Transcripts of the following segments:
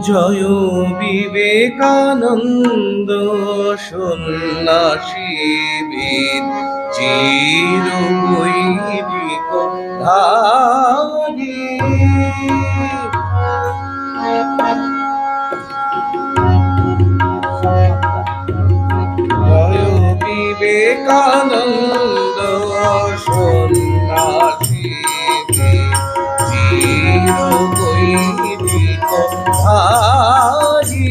জয় বিবেকানন্দ সন্ন্যাসীবীর চির বৈদিক ধারী। জয় বিবেকানন্দ সন্ন্যাসীবীর চির বৈদিক ধারী।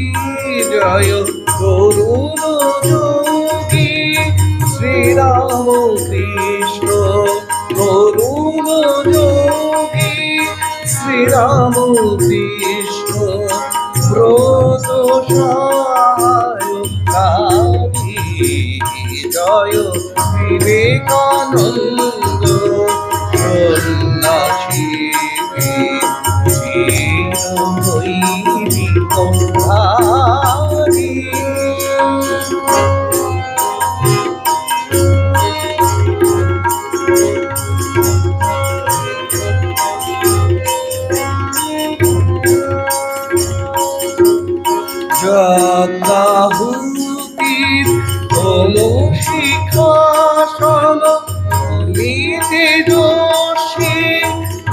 জয় তরুণ যোগী শ্রীরাম কৃষ্ণ, তরুণ যোগী শ্রীরাম কৃষ্ণ ব্রত সহায়কারী। জয় বিবেকানন্দ সন্ন্যাসীবীর চির বৈদিক ধারী। যজ্ঞাহুতির হোম শিখাসন ভূমিতে দোষী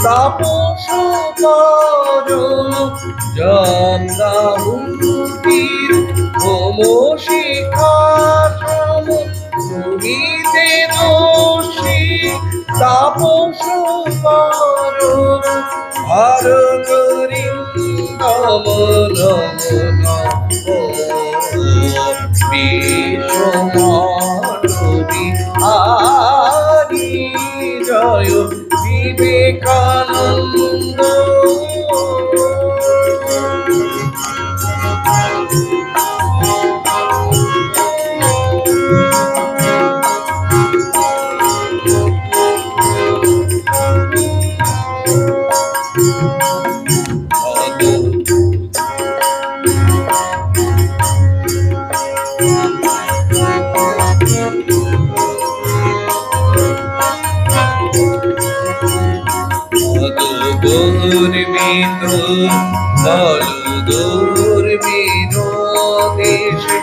তাপস করণ। যজ্ঞাহুতির হোম শিখাসন ভূমিতে দোষী তাপস করণ। ভারত বিশ্বমানবিহারী। জয় বিবেকানন্দ দুর্বিদ দুর্বিদ দেশে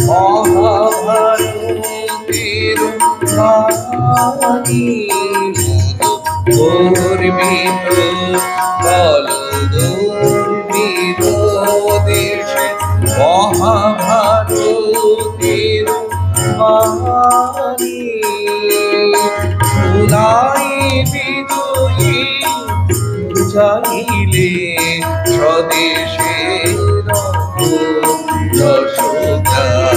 মহাভারতের পানি দুর্বিত দুর্বিত দেশে মহাভারতের বাণী শুনাই বিজয়ী চাইলে স্বদেশের যশোগানী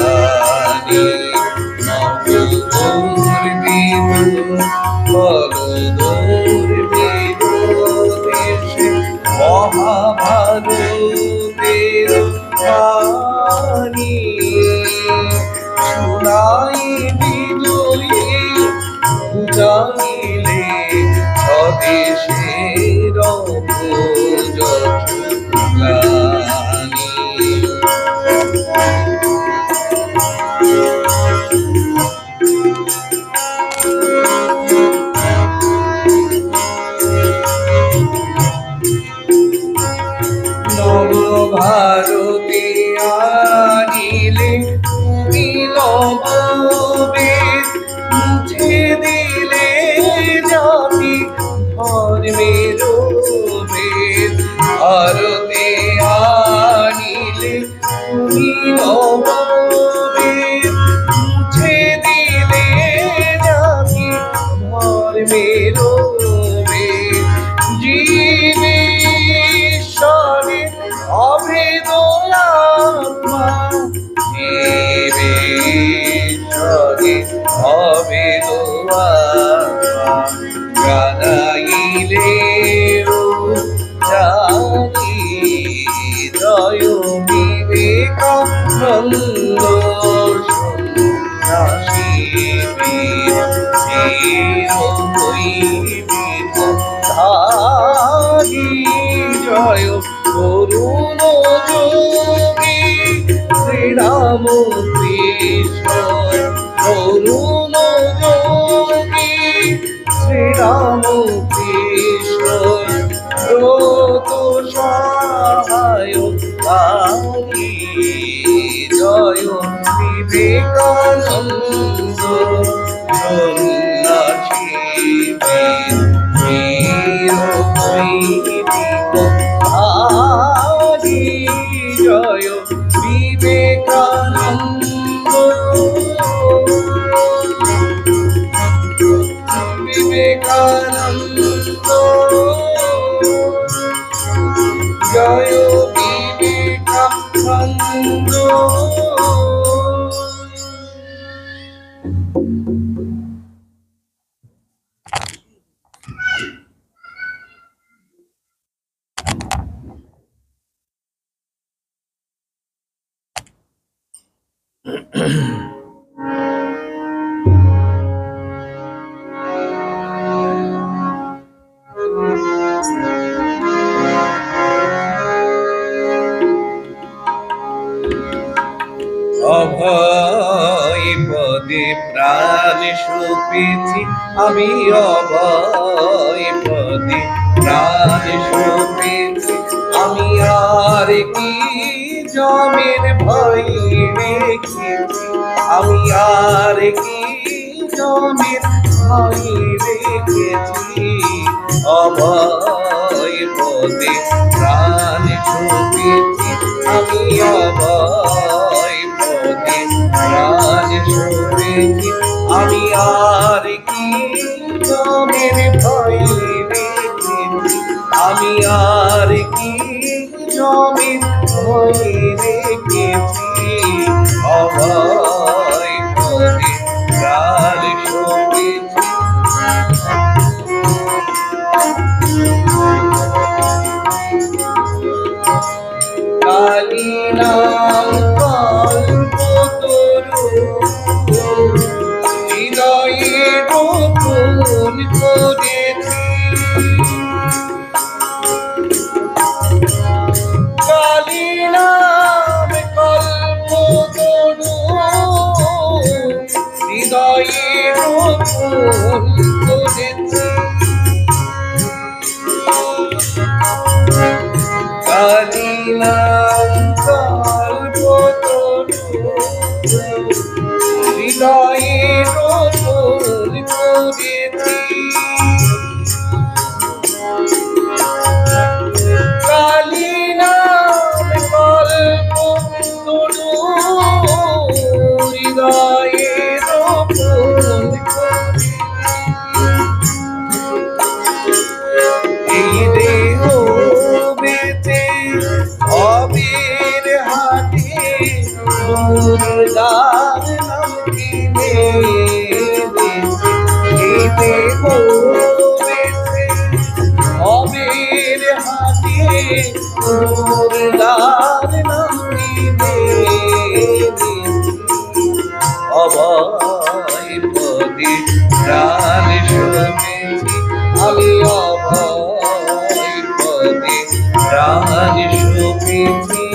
মহাভারতের বাণী শুনাই বিজয়ী জানিলে স্বদেশের যশোগানী ভারতে আনিলে তুমি নববেদ মুছে দিলে জাতি ধর্মের ভেদ ভারতে আনিলে তুমি নববেদ মুছে দিলে জাতি ধর্মের ভেদ জীবেশ্বরে অভেদনাত্মা জীবেশ্বরে অভেদনাত্মা জানাইলে জানি জয় বিবেকানন্দ সন্ন্যাসী ধারী জয় করুণ যোগী শ্রীরাম কৃষ্ণ করুণ যোগী শ্রীরাম কৃষ্ণ ব্রত সহায় কারী জয় বিবেকানন্দ সন্ন্যাসী ধারী জয় বিবেকানন্দ বিবেকানন্দ জয় বিবেকানন্দ অভয় পদে প্রাণ সুপেছি আমি অভয় পদে প্রাণ সুপেছি আমি আর কি জমের ভয় রেখেছি আমি আর কি জমের ভয় রেখেছি অভয় পদে প্রাণ সুপেছি আমি অভয় পদে প্রাণ সুপেছি আমি আর কি জমের ভয় রেখেছি আমি আর কি জমের ভয় রেখেছি অভয় পদে প্রাণ সুপেছি কালী নাম কল্পতরু হৃদয়ে রোপণ করেছি কালী নাম কল্পতরু হৃদয়ে রোপণ করেছি কালী নাম কল্পতরু হৃদয়ে রোপণ দুর্গার নামিনে অভয় পদে প্রাণ সমেছি আমি অভয় পদে প্রাণ সমেছি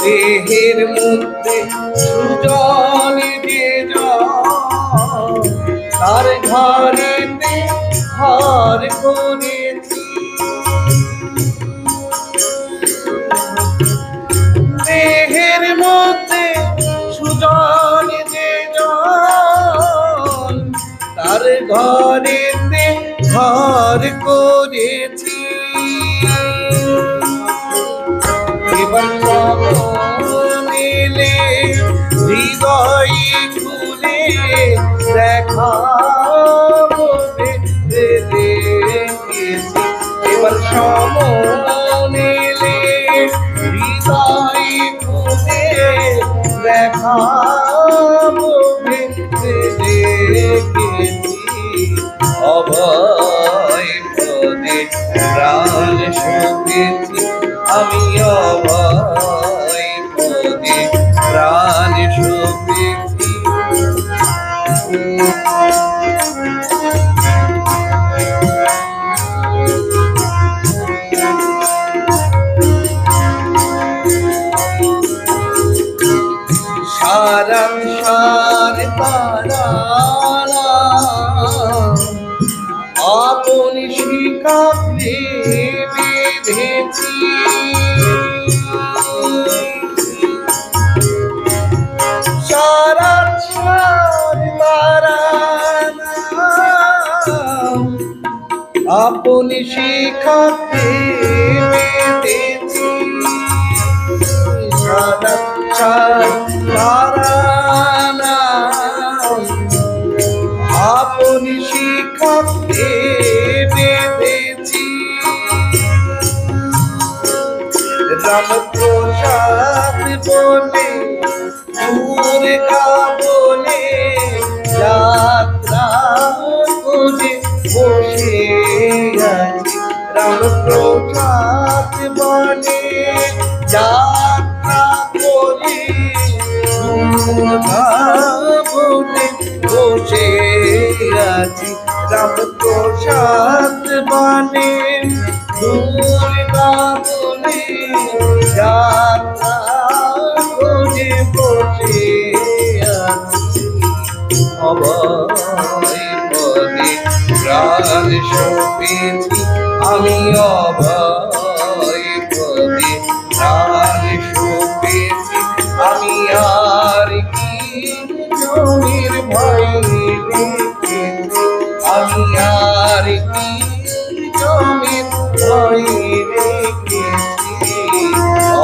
দেহের মধ্যে সুজন যে তার ঘরেতে ঘর করেছি দেহের মধ্যে সুজন যে তার ঘরেতে ঘর করেছি মিলে হৃদয় খুলে দেখাবো দেখেছি এবার সমনিলে হৃদয় খুলে দেখাবো দেখেছি অভয় পদে প্রাণ সমেছি আমি অভয় পদে প্রাণ সমেছি সারা সার তারা আপন শিখাতে বেঁধেছি সারা সার তারা আপন শিখাতে বেঁধেছি সারা সার তারা আপন শিখাতে বেঁধেছি রামপ্রসাদ বলে দুর্গা বলে যাত্রা করে বসে আছি রামপ্রসাদ বলে যাত্রা করে দুর্গা বলে বসে আছি রামপ্রসাদ বলে দুর্গা বলে যাত্রা করে বসে আছি অভয় পদে প্রাণ সমেছি আমি অভয় পদে প্রাণ সমেছি আমি আর কি জমির ভয় রেখেছি আমি আর কি জমির ভয় রেখেছি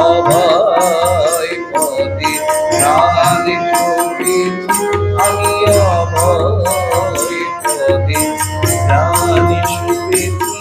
অভয় পদে প্রাণ সমেছি আমি অভয় পদে প্রাণ সমেছি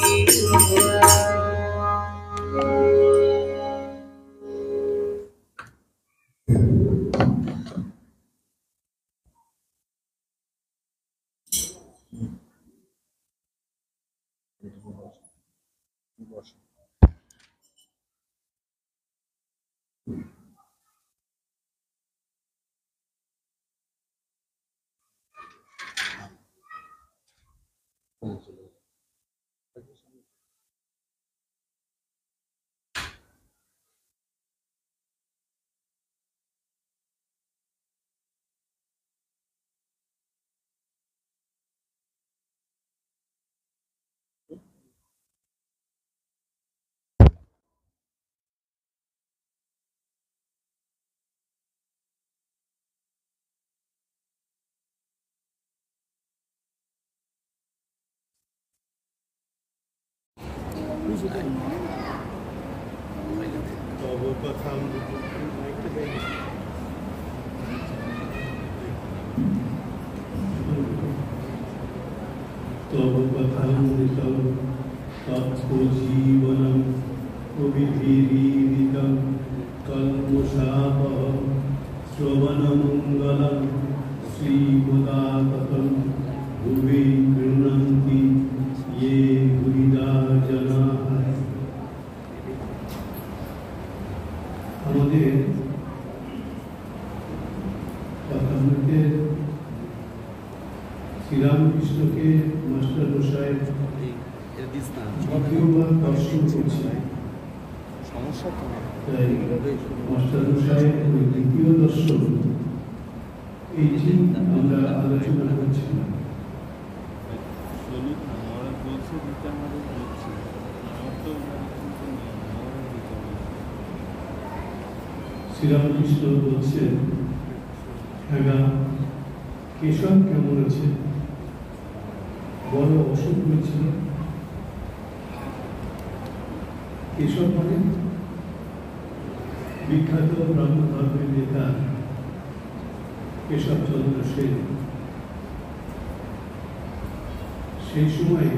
तव कथामृतं तत्त्वजीवनं प्रविधिरीदितं कल्मषापहं হরিদা জানা হয়। আমাদের কথামৃতে শ্রীরামকৃষ্ণকে মাস্টার মশাই দ্বিতীয়বার দর্শন করছে। তাই মাস্টার মশাই ওই দ্বিতীয় দর্শন এইটি আমরা আলোচনা করছিলাম। শ্রীরামকৃষ্ণ বলছেন, হ্যাঁ কেশব কেমন আছে? বড় অসুখ হয়েছিল। কেশব মানে বিখ্যাত ব্রাহ্ম ধর্মের নেতা কেশবচন্দ্র সেন। সেই সময়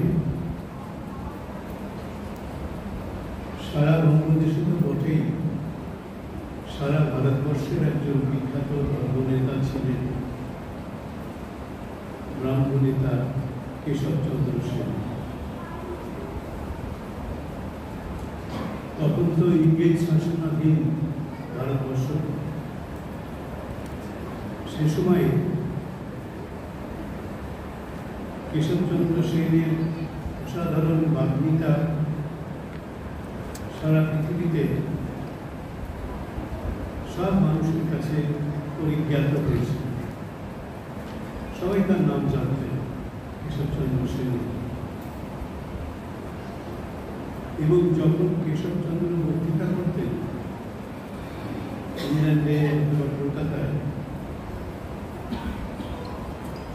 সারা বঙ্গদেশে তো বটেই, সারা ভারতবর্ষের একজন বিখ্যাত ধর্মনেতা ছিলেন ব্রাহ্ম নেতা কেশবচন্দ্র সেন। তখন তো ইংরেজ শাসনাধীন ভারতবর্ষ। সে সময় কেশবচন্দ্র সেনের অসাধারণ বাগ্মিতা সারা পৃথিবীতে সব মানুষের কাছে পরিজ্ঞাত হয়েছে। সবাই তার নাম জানতেন, কেশবচন্দ্র সেন। এবং যখন কেশবচন্দ্র বক্তৃতা করতেন ইংল্যান্ডে অথবা কলকাতায়,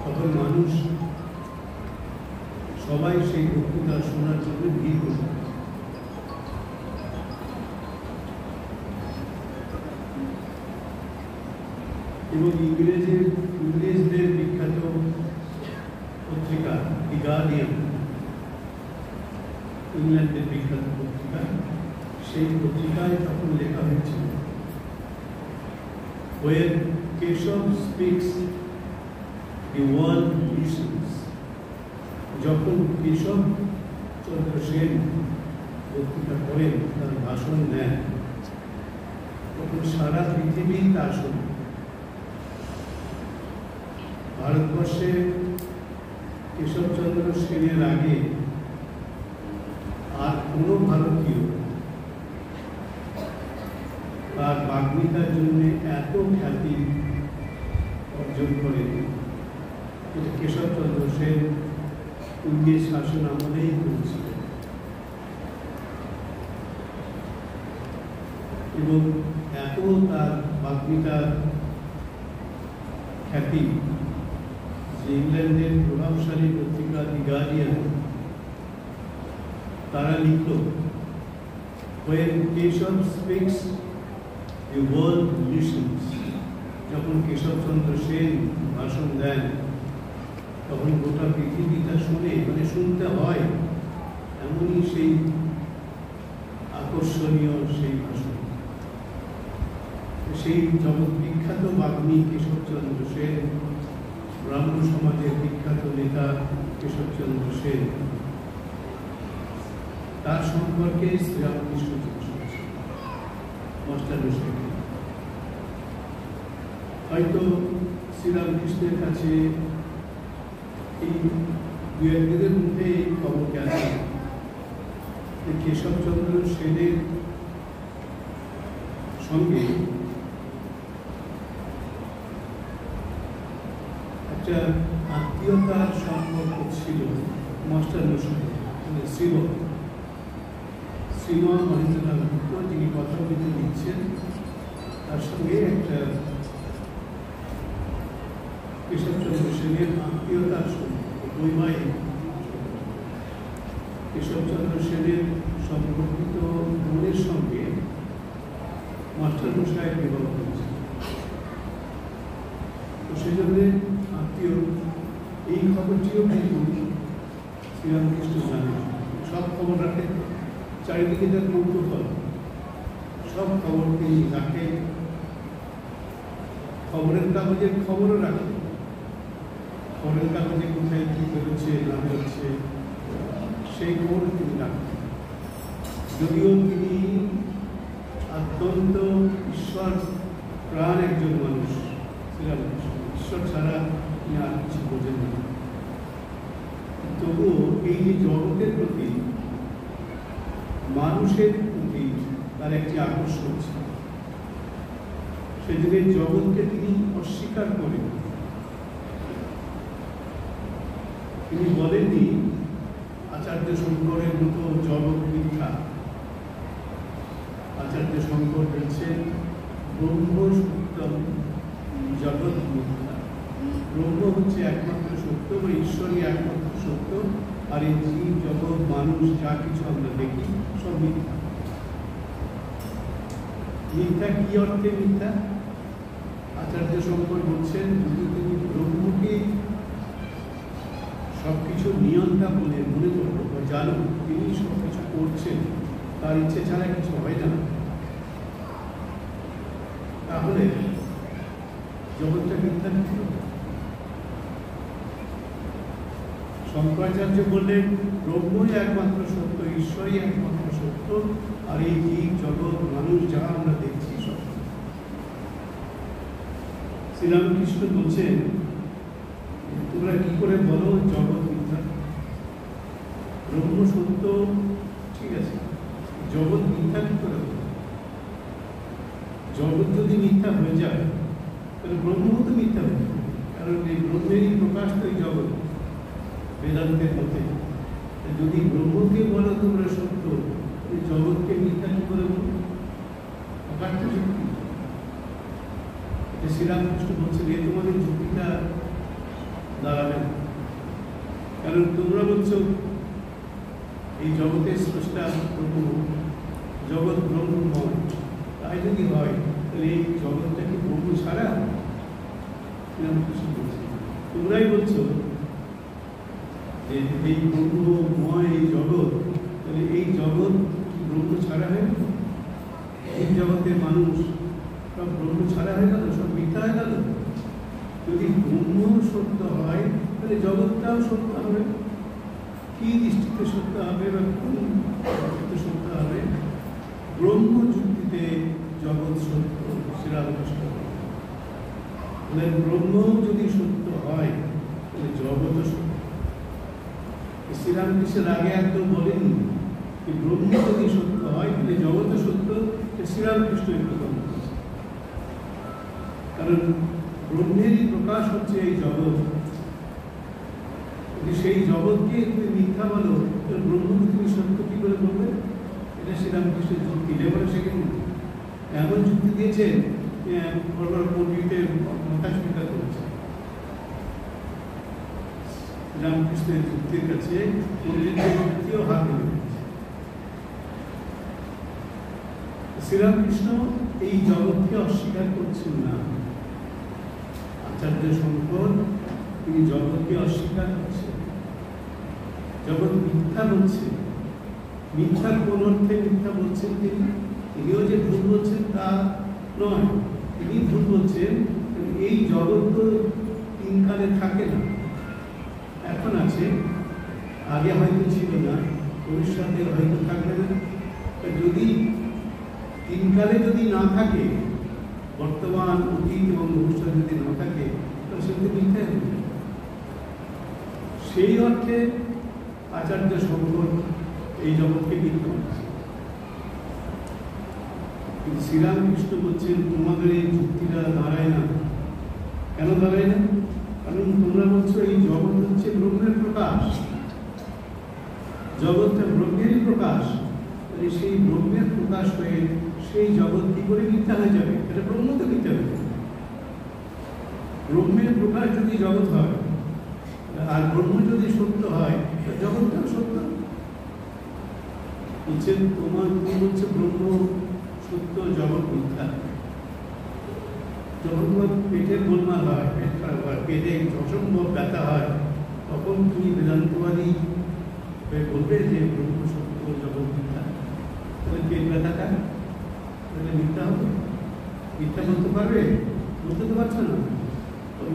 তখন মানুষ সবাই সেই বক্তৃতা শোনার জন্য ভিড় করত। এবং ইংরেজদের বিখ্যাত পত্রিকা দি গার্ডিয়ান, ইংল্যান্ডের বিখ্যাত পত্রিকা, সেই পত্রিকায় তখন লেখা হয়েছিল, When Keshav speaks, the world listens. যখন কেশব চন্দ্র সেন বক্তৃতা করেন, তার ভাষণ দেন, তখন সারা পৃথিবী তা শোনে। ভারতবর্ষে কেশবচন্দ্র সেনের আগে আর কোনো ভারতীয় তার বাগ্মিতার জন্য এত খ্যাতি অর্জন করেন। এটা কেশবচন্দ্র সেন ইংরেজ শাসন আমলেই করেছিল। এবং এত তার বাগ্মিতার খ্যাতি যে ইংল্যান্ডের প্রভাবশালী পত্রিকা দি গার্ডিয়ান তারা লিখল, When Keshav speaks, the world listens. যখন কেশবচন্দ্র সেন ভাষণ দেন, তখন গোটা পৃথিবীটা শুনে, মানে শুনতে হয়, এমনই সেই আকর্ষণীয় সেই ভাষণ। সেই জগৎ বিখ্যাত বাগ্মী কেশবচন্দ্র সেন, ব্রাহ্ম সমাজের বিখ্যাত নেতা কেশবচন্দ্র সেন, তার সম্পর্কে শ্রীরামকৃষ্ণ মাস্টার মশাই হয়তো শ্রীরামকৃষ্ণের কাছে এই দু একদিনের মধ্যে এই খবর গেছে যে কেশবচন্দ্র সেনের সঙ্গে একটা আত্মীয়তার সম্পর্ক ছিল মাস্টার মশাই, মানে শ্রীমা মহেন্দ্রনাথ গুপ্ত, যিনি কথা বলতে দিচ্ছেন, তার সঙ্গে একটা কেশবচন্দ্র সেনের আত্মীয়তার সম্পর্ক, বৈবাহিক। কেশবচন্দ্র সেনের সম্পর্কিত বোনের সঙ্গে মাস্টার মশাই বিবাহ করেছে। তো সেজন্য আত্মীয়, এই খবরটিও কিন্তু শ্রীরামকৃষ্ণ জানেন। সব খবর রাখেন, চারিদিকে তার কৌতূহল, সব খবর তিনি রাখেন। খবরের কাগজের খবরও রাখেন, খবরের কাগজে কোথায় কি বেরোচ্ছে না বেরোচ্ছে সেই খবর তিনি রাখতেন। যদিও তিনি অত্যন্ত ঈশ্বর প্রাণ একজন মানুষ ছিলেন, ঈশ্বর ছাড়া তিনি আর কিছু বোঝেন না, তবুও এই যে জগতের প্রতি, মানুষের প্রতি তার একটি আকর্ষণ ছিল। সেদিকে জগৎকে তিনি অস্বীকার করেন। তিনি বলেননি আচার্য শঙ্করের মতো জগৎ মিথ্যা। আচার্য শঙ্কর বলছেন ব্রহ্ম সত্যম জগৎ মিথ্যা। ব্রহ্ম হচ্ছে একমাত্র সত্য বা ঈশ্বরই একমাত্র সত্য, আর এই জীব জগৎ মানুষ যা কিছু আমরা দেখি সব মিথ্যা। মিথ্যা কি অর্থে মিথ্যা? আচার্য শঙ্কর বলছেন যদি তুমি ব্রহ্মকে সবকিছু নিয়ন্তা বলে মনে করো বা জানো তিনি সবকিছু করছেন, তার ইচ্ছে ছাড়া কিছু হয় না, তাহলে জগৎটা মিথ্যা ছিল। শঙ্করাচার্য বললেন ব্রহ্মই একমাত্র সত্য, ঈশ্বরই একমাত্র সত্য, আর এই জীব জগৎ মানুষ যা আমরা দেখছি সব। শ্রীরামকৃষ্ণ বলছেন তোমরা কি করে বলো জগৎ মিথ্যা? ব্রহ্ম সত্য, ঠিক আছে, জগৎ মিথ্যা কি করে বলো? জগৎ যদি মিথ্যা হয়ে যায় তাহলে ব্রহ্ম তো মিথ্যা হয়ে যাবে, কারণ এই ব্রহ্মেরই প্রকাশ তো এই জগৎ বেদান্তের মতে। যদি ব্রহ্মকে বলো তোমরা সত্য, জগৎকে মিথ্যা কি করে বলো? অকাট্য যুক্তি। শ্রীরামকৃষ্ণ বলছেন এ তোমাদের যুক্তিটা দাঁড়াবে না, কারণ তোমরা বলছো এই জগতের স্রষ্টা ব্রহ্ম, জগৎ ব্রহ্মময়। তাই যদি হয় তাহলে এই জগৎটা কি ব্রহ্ম ছাড়া? শ্রীরামকৃষ্ণ বলছেন তোমরাই বলছো যে এই ব্রহ্মময় এই জগৎ, তাহলে এই জগৎ কি ব্রহ্ম ছাড়া হয়ে গেল? এই জগতের মানুষ সব ব্রহ্ম ছাড়া হয়ে গেল, সব মিথ্যা হয়ে গেল। যদি ব্রহ্ম সত্য হয় তাহলে জগৎটাও সত্য হবে। কি দৃষ্টিতে সত্য হবে বা কোন দৃষ্টিতে সত্য হবে? ব্রহ্ম যুক্তিতে জগৎ সত্য। শ্রীরামকৃষ্ণ বলেন ব্রহ্ম যদি সত্য হয় তাহলে জগৎও সত্য। শ্রীরামকৃষ্ণের আগে একদম বলেননি যে ব্রহ্ম যদি সত্য হয় তাহলে জগৎও সত্য। শ্রীরামকৃষ্ণ একটু কথা বলছে, কারণ ব্রহ্মেরই প্রকাশ হচ্ছে এই জগৎ। যদি সেই জগৎকে তুমি মিথ্যা বলো তাহলে ব্রহ্মকে তুমি সত্য কি করে বলবে? এটা শ্রীরামকৃষ্ণের যুক্তি। এবারে সেখানে এমন যুক্তি দিয়েছেন পণ্ডিতের মাথা স্বীকার করেছে। রামকৃষ্ণের যুক্তির কাছে পণ্ডিতের যুক্তিও হাত ধরে। শ্রীরামকৃষ্ণ এই জগৎকে অস্বীকার করছেন না। আচার্য শঙ্কর তিনি জগৎকে অস্বীকার করছেন। জগৎ মিথ্যা বলছে। মিথ্যার কোন অর্থে মিথ্যা বলছেন তিনিও যে ভুল বলছেন তা নয়। তিনি ভুল বলছেন এই জগৎ তো তিনকালে থাকে না, এখন আছে, আগে হয়তো ছিল না, ভবিষ্যতে হয়তো থাকবে না। যদি তিনকালে যদি না থাকে, বর্তমান অতীত এবং ভবিষ্যৎ যদি না থাকে তাহলে সেটা মিথ্যা হবে। সেই অর্থে আচার্য শঙ্কর এই জগৎকে মিথ্যা বলছে। কিন্তু শ্রীরামকৃষ্ণ বলছেন তোমাদের এই যুক্তিটা দাঁড়ায় না। কেন দাঁড়ায় না? কারণ তোমরা বলছো এই জগৎ হচ্ছে ব্রহ্মের প্রকাশ, জগৎটা ব্রহ্মেরই প্রকাশ। সেই ব্রহ্মের প্রকাশ হয়ে সেই জগৎ কি করে মিথ্যা হয়ে যাবে? এটা ব্রহ্ম তো মিথ্যা হয়ে যাবে। ব্রহ্মের প্রকাশ যদি জগৎ হয় আর ব্রহ্ম যদি সত্য হয় জগৎটাও সত্য। বলছেন তোমার কি বলছে ব্রহ্ম সত্য, জগৎ মিথ্যা। যখন তোমার পেটের গোলমাল হয়, পেট খারাপ হয়, পেটে অসম্ভব ব্যথা হয়, তখন তুমি বেদান্তবাদী হয়ে বলবে যে ব্রহ্ম সত্য, জগৎ মিথ্যা। তাহলে পেট ব্যথাটা তাহলে মিথ্যা হবে? মিথ্যা বলতে পারবে? বলতে তো পারছো না।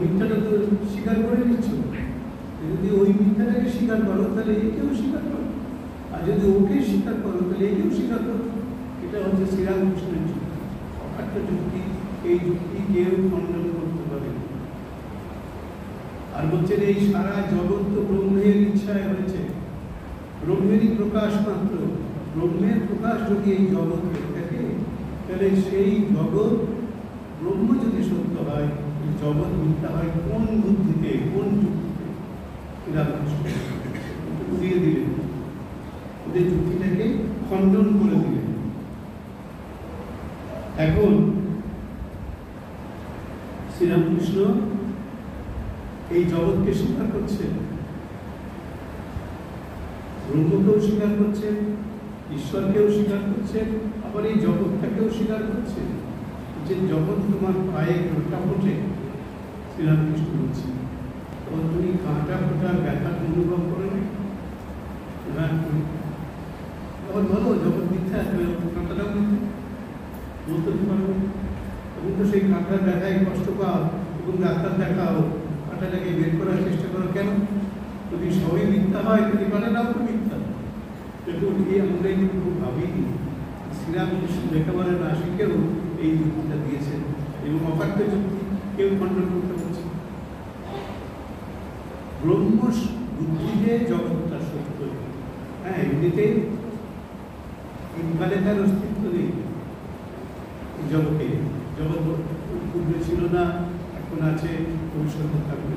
মিথ্যাটা তো স্বীকার করে নিচ্ছ। যদি ওই মিথ্যাটাকে স্বীকার করো তাহলে একেও স্বীকার করো। যদি ওকে স্বীকার করো তাহলে একেও স্বীকার করো। এটা হচ্ছে শ্রীরামকৃষ্ণের যুক্তি, অকাট্য যুক্তি। এই যুক্তি কেউ খণ্ডন করতে পারে না। আর বলছেন এই সারা জগৎ তো ব্রহ্মের ইচ্ছায় হয়েছে, ব্রহ্মেরই প্রকাশ মাত্র। ব্রহ্মের প্রকাশ যদি এই জগৎ হয়ে থাকে, তাহলে সেই জগৎ ব্রহ্ম যদি সত্য হয়, এই জগৎ মিথ্যা হয় কোন বুদ্ধিতে, কোন যুক্তিতে? শ্রীরামকৃষ্ণ উড়িয়ে দিলেন, ওদের যুক্তিটাকে খণ্ডন করে দিলেন। এখন শ্রীরামকৃষ্ণ এই জগৎকে স্বীকার করছেন, ব্রহ্মকেও স্বীকার করছেন, ঈশ্বরকেও স্বীকার করছেন, আবার এই জগৎটাকেও স্বীকার করছেন। যে জগৎ তোমার পায়ে কাঁটা ফোটে, শ্রীরামকৃষ্ণ বলছেন, তখন তুমি কাঁটা ফোটার ব্যথা অনুভব করে না, তখন বলো জগৎ মিথ্যা, কাঁটাটাও মিথ্যা বলতে পারবো। তুমি তো সেই কাঁটার ব্যথায় কষ্ট পাও এবং ডাক্তার দেখাও, কাঁটাটাকে বের করার চেষ্টা করো। কেন? যদি সবই মিথ্যা হয় তাহলে কাঁটাটাও তো মিথ্যা। দেখুন, এই আমরা কিন্তু ভাবিনি। শ্রীরামকৃষ্ণ একেবারে নাসিকেও এই যুক্তিটা দিয়েছেন, এবং অকাট্য যুক্তি কেউ খণ্ডন করতে পারছে। ব্রহ্ম বুদ্ধিতে জগৎটা সত্য। হ্যাঁ, এমনিতে ইনকালে তার অস্তিত্ব নেই জগতে। জগৎ পূর্বে ছিল না, এখন আছে, ভবিষ্যতে থাকবে।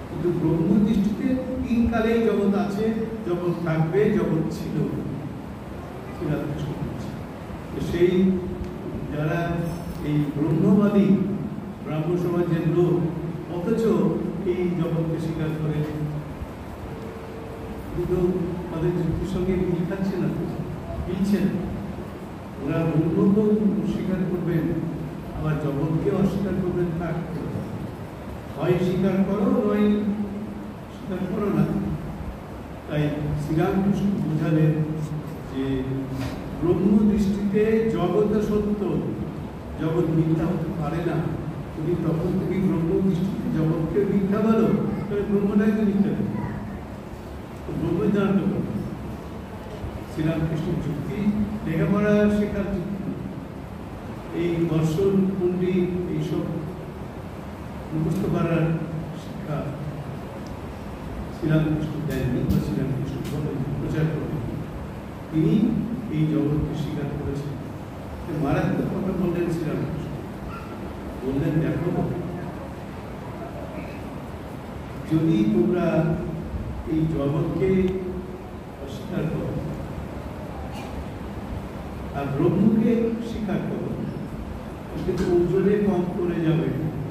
কিন্তু ব্রহ্ম দৃষ্টিতে তিনকালেই জগৎ আছে, জগৎ থাকবে, জগৎ ছিল। সেই যারা এই ব্রহ্মবাদী ব্রাহ্ম সমাজের লোক, অথচ এই জগৎকে স্বীকার করে, কিন্তু তাদের যুক্তির সঙ্গে মিল খাচ্ছে না, মিলছে না। ওরা ব্রহ্মকেও স্বীকার করবেন, আবার জগৎকে অস্বীকার করবেন। তার হয় স্বীকার করো, নয় স্বীকার করো না। তাই শ্রীরামকৃষ্ণ বোঝালেন যে ব্রহ্ম দৃষ্টিতে জগৎ সত্য, জগৎ মিথ্যা হতে পারে না। তুমি তখন থেকে ব্রহ্ম দৃষ্টিতে জগৎকে মিথ্যা বলো, তাহলে ব্রহ্মটাই তো মিথ্যা, ব্রহ্ম জানতে পারো। শ্রীরামকৃষ্ণের যুক্তি লেখাপড়া শেখার যুক্তি, এই দর্শন পণ্ডিত এইসব মুখস্থ করার শিক্ষা শ্রীরামকৃষ্ণ দেননি, বা শ্রীরামকৃষ্ণ প্রচার করেন। তিনি এই জগৎকে স্বীকার করেছেন। মারাত্মক কথা বললেন শ্রীরামকৃষ্ণ, বললেন দেখো, যদি তোমরা এই জগৎকে অস্বীকার করো আর ব্রহ্মকে স্বীকার করো, কিন্তু ওজনে কম করে যাবে।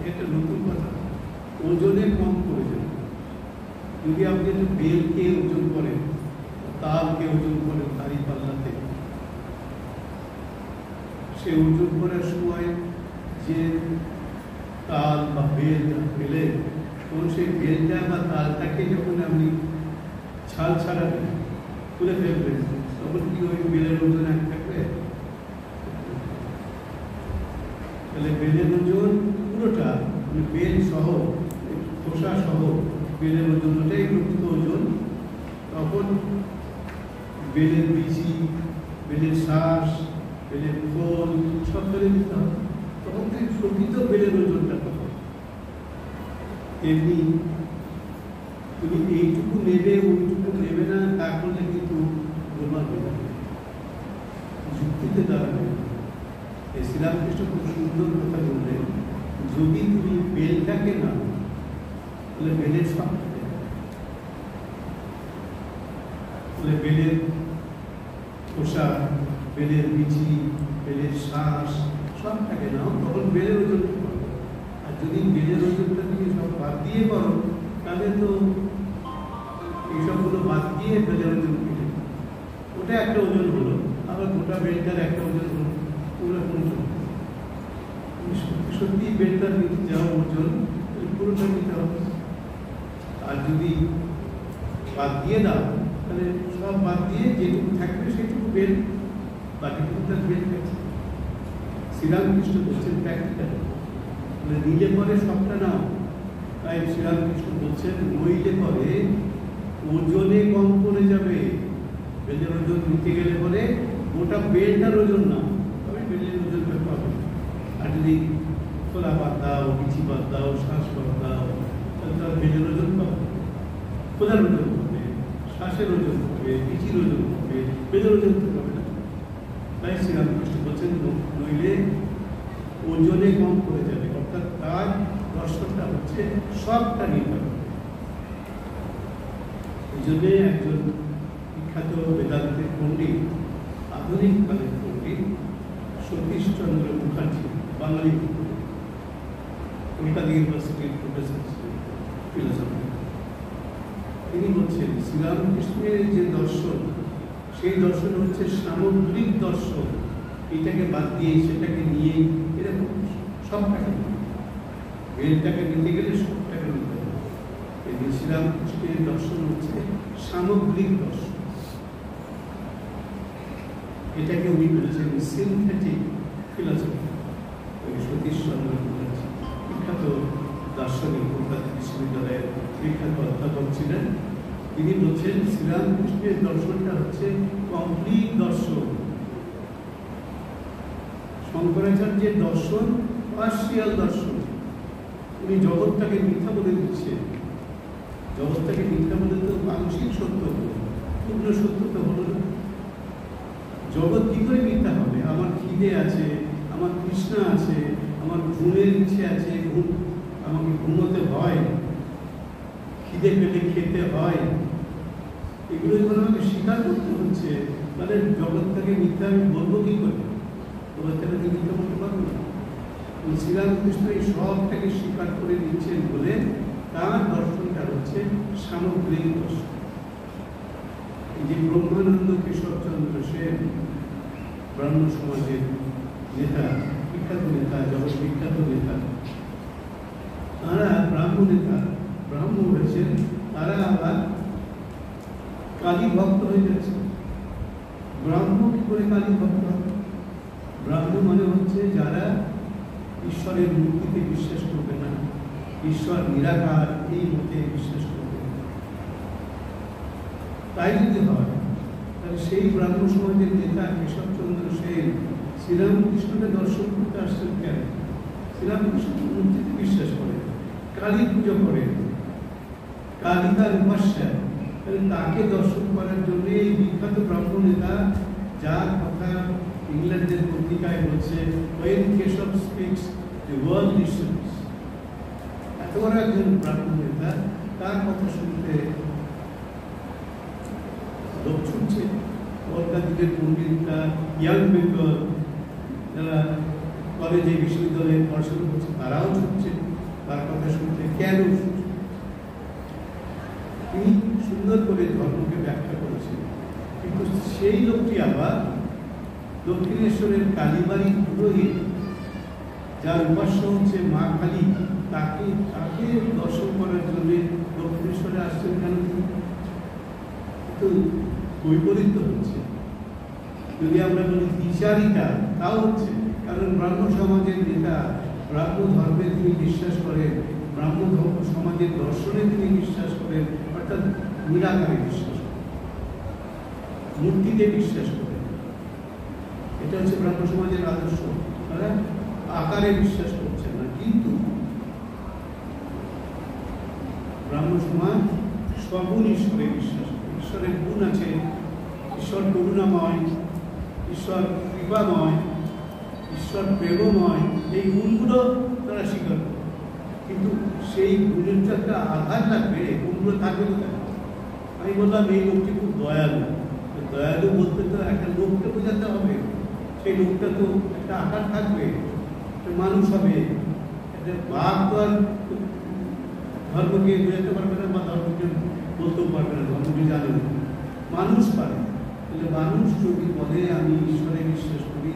এটা নতুন কথা, ওজনে কম করে যাবে। যদি আপনি একটু বেলকে ওজন করেন, তালকে ওজন করেন তারই পাল্লাতে, সে ওজন করার সময় যে তাল বা বেল পেলে, তখন সেই বেলটা বা তালটাকে যখন আপনি ছাল ছাড়াবেন, তুলে ফেলবেন, তখন কি ওই বেলের ওজন এক থাকবে? তাহলে বেলের ওজন পুরোটা, মানে বেল সহ, খোসা সহ বেলের ওজন, ওটাই প্রকৃত ওজন। তখন বেলের বিচি, বেলের শ্বাস, বেলের ফল সব ফেলে দিতে হবে, তখন থেকে প্রকৃত বেলের ওজনটা পাবে। এমনি তুমি এইটুকু নেবে, ওইটুকু নেবে না, তা করলে কিন্তু গোলমাল হয়ে যাবে, যুক্তিতে দাঁড়াবে। এই শ্রীরামকৃষ্ণ খুব সুন্দর কথা বললেন, যদি তুমি বেলটাকে নাও তাহলে বেলের সব থাকে, তাহলে বেলের খোসা, বেলের বিচি, বেলের শ্বাস সব থাকে নাও, তখন বেলের ওজনটা পাবে। আর যদি বেলের ওজনটা তুমি সব বাদ দিয়ে করো, তাহলে তো এইসবগুলো বাদ দিয়ে বেলের ওজন পেলে ওটা একটা ওজন হলো, আবার গোটা বেলটার একটা ওজন হলো, ওরকম সত্যি সত্যি বেলটার নিতে যাওয়া ওজন পুরোটা নিতে হবে। আর যদি বাদ দিয়ে দাও, তাহলে সব বাদ দিয়ে যেটুকু থাকবে সেটুকু বেল, বাকিটুকু তার বেল গেছে। শ্রীরামকৃষ্ণ বলছেন প্র্যাকটিক্যাল, মানে নিলে পরে সবটা নাও। তাই শ্রীরামকৃষ্ণ বলছেন নইলে পরে ওজনে কম পড়ে যাবে, বেলের ওজন নিতে গেলে পরে গোটা বেলটার ওজন না, তবে বেলের ওজনটা পাবে। আর যদি খোলা পাত দাও, বিচি পাত দাও, শ্বাস পাত দাও, তাহলে তার বেলের ওজন পাবে, খোলার ওজন পাবে, শ্বাসের ওজন পাবে, বিচির ওজন পাবে, বেলের ওজন তো পাবে না। তাই শ্রীরামকৃষ্ণ বলছেন নইলে ওজনে কম করে যাবে, অর্থাৎ তার দর্শনটা হচ্ছে সবটা নিতে হবে। এই জন্যে একজন বিখ্যাত বেদান্তের পণ্ডিত, আধুনিক কালের পণ্ডিত সতীশচন্দ্র মুখার্জি, বাঙালি, কলকাতা ইউনিভার্সিটির প্রফেসর ফিলোসফি, তিনি বলছেন শ্রীরামকৃষ্ণের যে দর্শন, সেই দর্শন হচ্ছে সামগ্রিক দর্শন। এটাকে বাদ দিয়ে সেটাকে নিয়ে এরকম সবটাকে বেলটাকে নিতে গেলে সবটাকে নিতে হবে। এই শ্রীরামকৃষ্ণের দর্শন হচ্ছে সামগ্রিক দর্শন। এটাকে উনি বলেছেন সিনথেটিক ফিলোসফি। ওই সতীশচন্দ্র মুখার্জি বিখ্যাত দার্শনিক, কলকাতা বিশ্ববিদ্যালয়ের বিখ্যাত অধ্যাপক ছিলেন। তিনি বলছেন শ্রীরামকৃষ্ণের দর্শনটা হচ্ছে কমপ্লিট দর্শন। শঙ্করাচার্যের দর্শন পার্শিয়াল দর্শন। উনি জগৎটাকে মিথ্যা বলে দিচ্ছেন। জগৎটাকে মিথ্যা বলে তো আংশিক সত্য হলো, পূর্ণ সত্য তো হলো না। জগৎ কি করে মিথ্যা হবে? আমার খিদে আছে, আমার তৃষ্ণা আছে, আমার ঘুমের ইচ্ছে আছে, আমাকে ঘুমোতে হয়, খিদে পেলে খেতে হয়, এগুলো যখন আমাকে স্বীকার করতে হচ্ছে, তাহলে জগৎটাকে মিথ্যা আমি বলবো কি করে? জগৎটাকে মিথ্যা বলতে পারবো না। শ্রীরামকৃষ্ণ এই সবটাকে স্বীকার করে নিচ্ছেন বলে তার দর্শনটা হচ্ছে সামগ্রিক দর্শন। এই যে ব্রহ্মানন্দ কেশবচন্দ্র সেন, ব্রাহ্ম সমাজের নেতা, বিখ্যাত নেতা, জগৎ বিখ্যাত নেতা, তারা ব্রাহ্ম নেতা, ব্রাহ্ম হয়েছেন, তারা আবার কালী ভক্ত হয়ে যাচ্ছে। ব্রাহ্ম কি করে কালী ভক্ত হবে? ব্রাহ্ম মানে হচ্ছে যারা ঈশ্বরের মূর্তিতে বিশ্বাস করবে না, ঈশ্বর নিরাকার এই মতে বিশ্বাস করবে। তাই যদি হয় তাহলে সেই ব্রাহ্ম সমাজের নেতা কেশবচন্দ্র সেন শ্রীরামকৃষ্ণকে দর্শন করতে আসছেন কেন? শ্রীরামকৃষ্ণ মূর্তিতে বিশ্বাস করে, কালী পুজো করে, কালী তার উপাস্যা। তাকে দর্শন করার জন্য এই বিখ্যাত ব্রাহ্ম নেতা, যার কথা ইংল্যান্ডের পত্রিকায় বলছে when Keshav speaks the world listens, এত বড় একজন ব্রাহ্ম নেতা, তার কথা শুনতে লোক ছুটছে। কলকাতার পণ্ডিতরা, ইয়াং বেঙ্গল, যারা কলেজে বিশ্ববিদ্যালয়ে পড়াশোনা করছে, তারাও ছুটছে তার কথা শুনতে। কেন ছুটছে? তিনি সুন্দর করে ধর্মকে ব্যাখ্যা করেছেন, কিন্তু সেই লোকটি আবার দক্ষিণেশ্বরের কালীবাড়ির পুরোহিত, যার উপাস্য হচ্ছে মা কালী, তাকে দর্শন করার জন্য দক্ষিণেশ্বরে আসছেন কেন? কিন্তু বৈপরীত্য হচ্ছে। যদি আমরা বলি বিচারিতা, তাও হচ্ছে, কারণ ব্রাহ্ম সমাজের নেতা, ব্রাহ্ম ধর্মে তিনি বিশ্বাস করেন, ব্রাহ্ম ধর্ম সমাজের দর্শনে তিনি বিশ্বাস করেন, অর্থাৎ নিরাকারে বিশ্বাস করেন, মূর্তিতে বিশ্বাস করেন। এটা হচ্ছে ব্রাহ্ম সমাজের আদর্শ। তারা আকারে বিশ্বাস করছেন না, কিন্তু ব্রাহ্ম সমাজ সগুণ ঈশ্বরে বিশ্বাস করে। ঈশ্বরের গুণ আছে, ঈশ্বর করুণাময়, ঈশ্বর কৃপাময়, ঈশ্বর প্রেমময়, এই গুণগুলো তারা স্বীকার করে। কিন্তু সেই গুণের তো একটা আধার লাগবে, গুণগুলো থাকবে কোথায়? আমি বললাম এই লোকটি খুব দয়ালু। দয়ালু বলতে তো একটা লোককে বোঝাতে হবে, সেই লোকটা তো একটা আকার থাকবে, মানুষ হবে। একটা বাঘ তো আর ধর্মকে বোঝাতে পারবে না, বা ধর্মকে বলতেও পারবে না, ধর্মকে জানে না, মানুষ পারে। তাহলে মানুষ যদি বলে আমি ঈশ্বরে বিশ্বাস করি,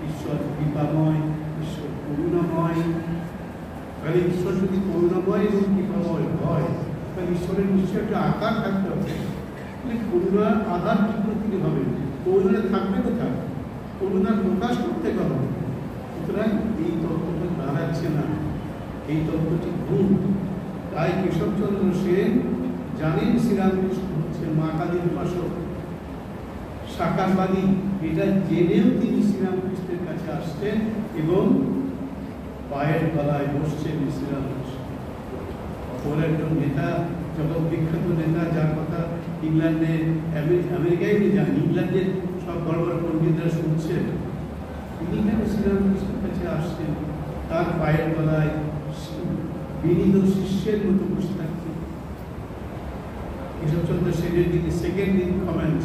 ঈশ্বর কৃপাময়, ঈশ্বর করুণাময়, তাহলে ঈশ্বর যদি করুণাময় এবং কৃপাময় হয়, তাহলে ঈশ্বরের নিশ্চয় একটা আকার থাকতে হবে। তাহলে করুণার আধার কি করে তিনি হবেন? করুণা থাকবে কোথায়? করুণার প্রকাশ করতে হবে। সুতরাং এই তত্ত্বটা দাঁড়াচ্ছে না, এই তত্ত্বটি ভুল। তাই কেশবচন্দ্র সেন জানেন শ্রীরামকৃষ্ণ হচ্ছে মা কালীর উপাসক, সাকারবাদী এটা জেনেও তিনি শ্রীরামকৃষ্ণের কাছে আসছেন এবং পায়ের তলায় বসছেন শ্রীরামকৃষ্ণ। ওর একজন নেতা, জগৎ বিখ্যাত নেতা, যার কথা ইংল্যান্ডে আমেরিকায় যান, ইংল্যান্ডের সব বড় বড় পণ্ডিতরা শুনছেন, তিনি কেন শ্রীরামকৃষ্ণের কাছে আসছেন, তার পায়ের তলায় বিনীত শিষ্যের মতো বসে থাকছেন। কেশবচন্দ্র সেনের যিনি সেকেন্ড ইন কমান্ড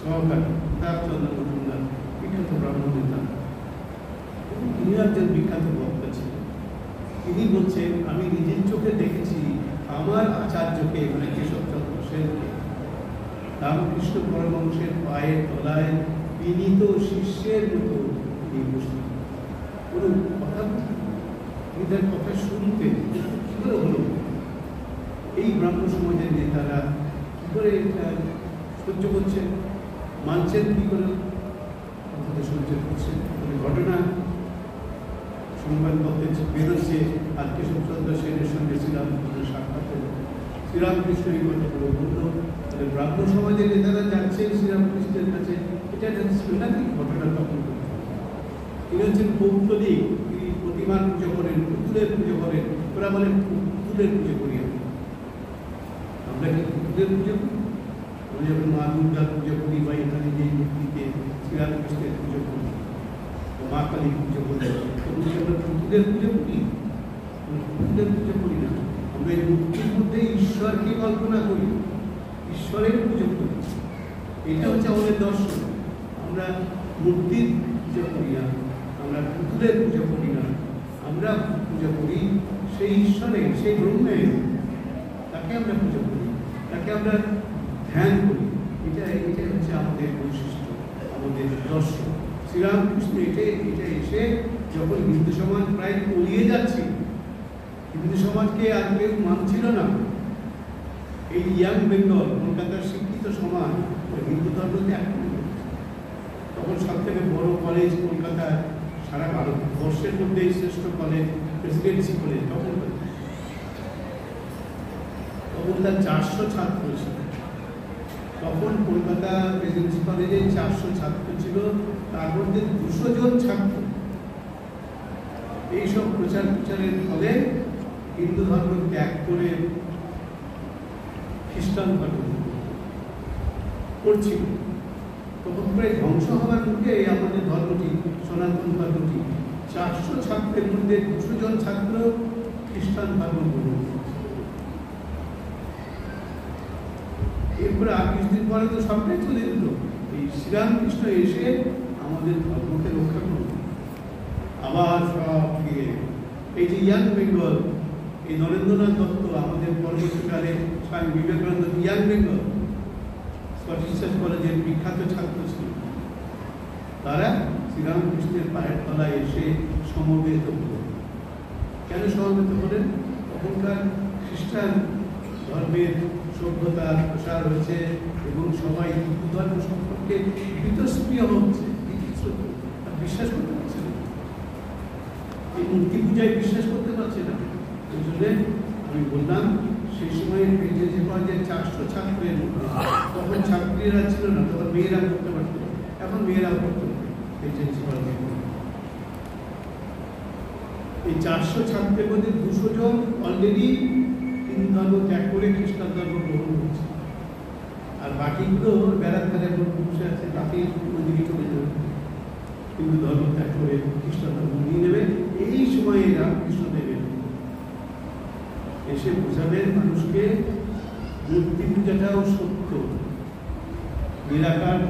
সহকারী, তার চন্দ্র মজুমদার বিখ্যাত ব্রাহ্মণ নেতা, তিনি একজন বিখ্যাত বক্তা ছিলেন। তিনি বলছেন, আমি নিজের চোখে দেখেছি আমার আচার্যকে, মানে কেশবচন্দ্র সেনকে, রামকৃষ্ণ পরমহংসের পায়ের তলায় বিনীত শিষ্যের মতো তিনি বসতেন। কোনো কথা এদের কথা শুনতেন, কি করে হলো? এই ব্রাহ্ম সমাজের নেতারা কি করে এটা সহ্য করছেন, মানছেন কি করে? কথাটা সহ্য করছেন। ঘটনা সংবাদপত্রে বেরোচ্ছে, আর কেশবচন্দ্র সেনের সঙ্গে শ্রীরামকৃষ্ণের সাক্ষাৎ হলো। শ্রীরামকৃষ্ণ এই কথাগুলো বললো, তাহলে ব্রাহ্ম সমাজের নেতারা যাচ্ছেন শ্রীরামকৃষ্ণের কাছে, এটা একটা সাংঘাতিক ঘটনা তখন। তিনি হচ্ছেন পৌত্তলিক, তিনি প্রতিমার পুজো করেন, পুতুলের পুজো করেন। ওরা বলেন পুতুলের পুজো করি আমরা কি পুতুলের পুজো করি? আমরা যখন মা দুর্গার পুজো করি বা এখানে যে মূর্তিকে শ্রীরামকৃষ্ণের পুজো করি, মা কালী পুজো করি, আমরা পুতুলের পুজো করি? পুতুলের পুজো করি না। আমরা এই মূর্তির মধ্যে ঈশ্বরকে কল্পনা করি, ঈশ্বরের পুজো করি। এটা হচ্ছে আমাদের দর্শন। আমরা মূর্তির পুজো করি না, আমরা পুতুলের পুজো করি না, আমরা পুজো করি সেই ঈশ্বরের, সেই ব্রহ্মের, তাকে আমরা পুজো করি, তাকে আমরা ধ্যান করি। এটাই হচ্ছে আমাদের বৈশিষ্ট্য, আমাদের দর্শন। শ্রীরামকৃষ্ণ এটা এসে যখন হিন্দু সমাজ প্রায় তলিয়ে যাচ্ছে, হিন্দু সমাজকে আর কেউ মানছিল না, এই ইয়াং বেঙ্গল, কলকাতার শিক্ষিত সমাজ হিন্দু ধর্ম ত্যাগ করে, তখন সব থেকে বড় কলেজ কলকাতার, সারা ভারতবর্ষের মধ্যে শ্রেষ্ঠ কলেজ প্রেসিডেন্সি কলেজ, তখন তার 400 ছাত্র ছিল। তখন কলকাতা প্রেসিডেন্সি কলেজে 400 ছাত্র ছিল, তার মধ্যে 200 জন ছাত্র এইসব প্রচারের ফলে হিন্দু ধর্ম ত্যাগ করে খ্রিস্টান ধর্ম করছিল। তখন প্রায় ধ্বংস হওয়ার মুখে আমাদের ধর্মটি, সনাতন ধর্মটি, 400 ছাত্রের মধ্যে 200 জন ছাত্র খ্রিস্টান ধর্ম গ্রহণ করেছে। এরপরে আর কিছুদিন পরে তো সবটাই চলে যেত। এই শ্রীরামকৃষ্ণ এসে আমাদের ধর্মকে রক্ষা করল, আবার সব ফিরে। এই যে ইয়াং বেঙ্গল, এই নরেন্দ্রনাথ দত্ত, আমাদের পরবর্তীকালে Swami Vivekananda young Bengal Scottish church কলেজের বিখ্যাত ছাত্র ছিল, তারা শ্রীরামকৃষ্ণের পায়ের তলায় এসে সমবেত হলেন। কেন সমবেত হলেন? তখনকার খ্রিস্টান ধর্মের সভ্যতার প্রসার হয়েছে এবং সবাই হিন্দু ধর্ম সম্পর্কে বীতস্পৃহ হচ্ছে, বিশ্বাস করতে পারছে না, এই মূর্তি পূজায় বিশ্বাস করতে পারছে না। ওই জন্য আমি বললাম, সেই সময় প্রেসিডেন্সি কলেজের 400 ছাত্রের মধ্যে, তখন ছাত্রীরা ছিল না, তখন মেয়েরা করতে পারত, এখন মেয়েরাও করতে পারে প্রেসিডেন্সি কলেজে। এই 400 ছাত্রের মধ্যে 200 জন অলরেডি হিন্দু ধর্ম ত্যাগ করে খ্রিস্টান ধর্ম গ্রহণ করছে, আর বাকিগুলো বেড়ার কাজে বসে আছে, তাকে ওইদিকে চলে যাবে, হিন্দু ধর্ম ত্যাগ করে খ্রিস্টান ধর্ম নিয়ে নেবে। এই সময়ে রামকৃষ্ণ দেবেন এসে বোঝাবেন মানুষকে মূর্তি পূজাটাও সত্য, নিরাকার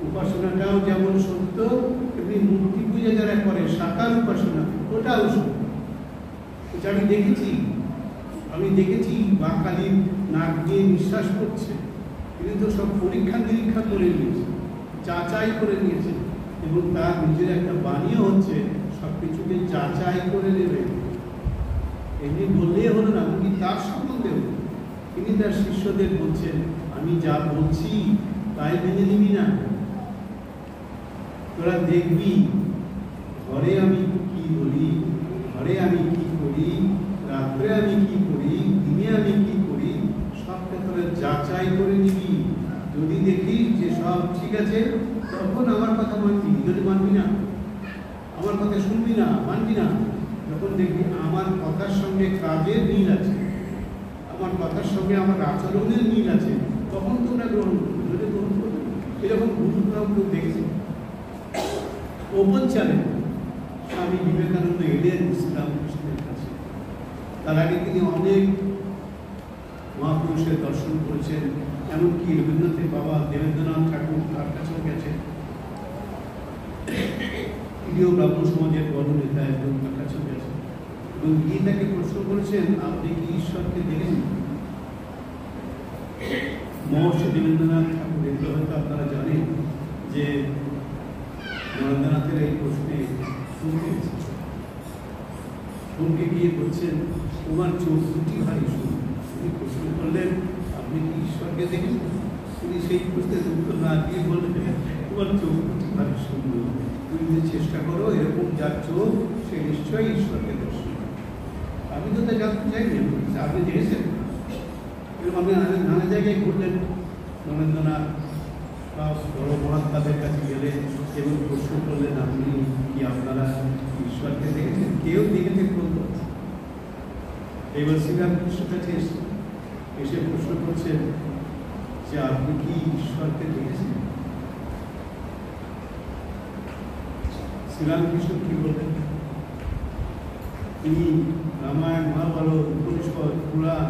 উপাসনাটাও যেমন সত্য, তেমনি মূর্তি পূজা যারা করে সাকার উপাসনা ওটাও সত্য। এটা আমি দেখেছি মা কালীর নাক দিয়ে নিঃশ্বাস করছে, তিনি তো সব পরীক্ষা নিরীক্ষা করে নিয়েছে, যাচাই করে নিয়েছে, এবং তার নিজের একটা বাণীও হচ্ছে সব কিছুকে যাচাই করে নেবে। এমনি বললেই হলো না, উনি তার সম্বন্ধেও তিনি তার শিষ্যদের বলছেন, আমি যা বলছি তাই মেনে নিবি না, তোরা দেখবি ঘরে আমি কি বলি, ঘরে আমি কি করি, রাত্রে আমি কি করি, দিনে আমি কি করি, সবটা তোরা যাচাই করে নিবি, যদি দেখি যে সব ঠিক আছে, তখন আমার কথা মানবি, যদি মানবি না, আমার কথা শুনবি না, মানবি না। যখন দেখবি আমার কথার সঙ্গে কাজের মিল আছে, আমার কথার সঙ্গে আমার আচরণের মিল আছে, তখন তোমরা গ্রহণ করবে, যদি গ্রহণ করবে। এরকম গুরুত্ব কেউ দেখছে। ওপেন চ্যালেঞ্জ স্বামী বিবেকানন্দ এলেন শ্রীরামকৃষ্ণের কাছে। তার আগে তিনি অনেক মহাপুরুষের দর্শন করেছেন, এমনকি রবীন্দ্রনাথের বাবা দেবেন্দ্রনাথ ঠাকুর তার কাছেও গেছেন। তিনিও ব্রাহ্মণ সমাজের বড় নেতা, একজন তার কাছেও গেছেন এবং গিয়ে তাকে প্রশ্ন করেছেন, আপনি কি ঈশ্বরকে দেখেছেন? মহর্ষি দেবেন্দ্রনাথ ঠাকুর, এগুলো হয়তো আপনারা জানেন যে নরেন্দ্রনাথের এই প্রশ্নে শুনকে গিয়ে বলছেন, তোমার চোখ দুটি ভারী শুন। তিনি প্রশ্ন করলেন, আপনি কি ঈশ্বরকে দেখেছেন? তিনি সেই প্রশ্নের উত্তর না দিয়ে বললেন, তোমার চোখ দুটি ভারী সুন্দর, তুমি যদি চেষ্টা করো এরকম যার চোখ, সে নিশ্চয়ই ঈশ্বরকে দর্শন করে। আমি তো তা জানতে চাইনি, আপনি দেখেছেন? এরকম আপনি নানা জায়গায় ঘুরলেন, নরেন্দ্রনাথ বা বড় মহাত্মাদের কাছে গেলেন এবং প্রশ্ন করলেন, আপনি কি আপনারা ঈশ্বরকে দেখেছেন? কেউ দেখেছেন বলতো। এবার শ্রীরামকৃষ্ণের কাছে এসে প্রশ্ন করছেন যে আপনি কি ঈশ্বরকে দেখেছেন? শ্রীরামকৃষ্ণ কি বললেন? তিনি রামায়ণ, মহাভারত, উপনিষদ, পুরাণ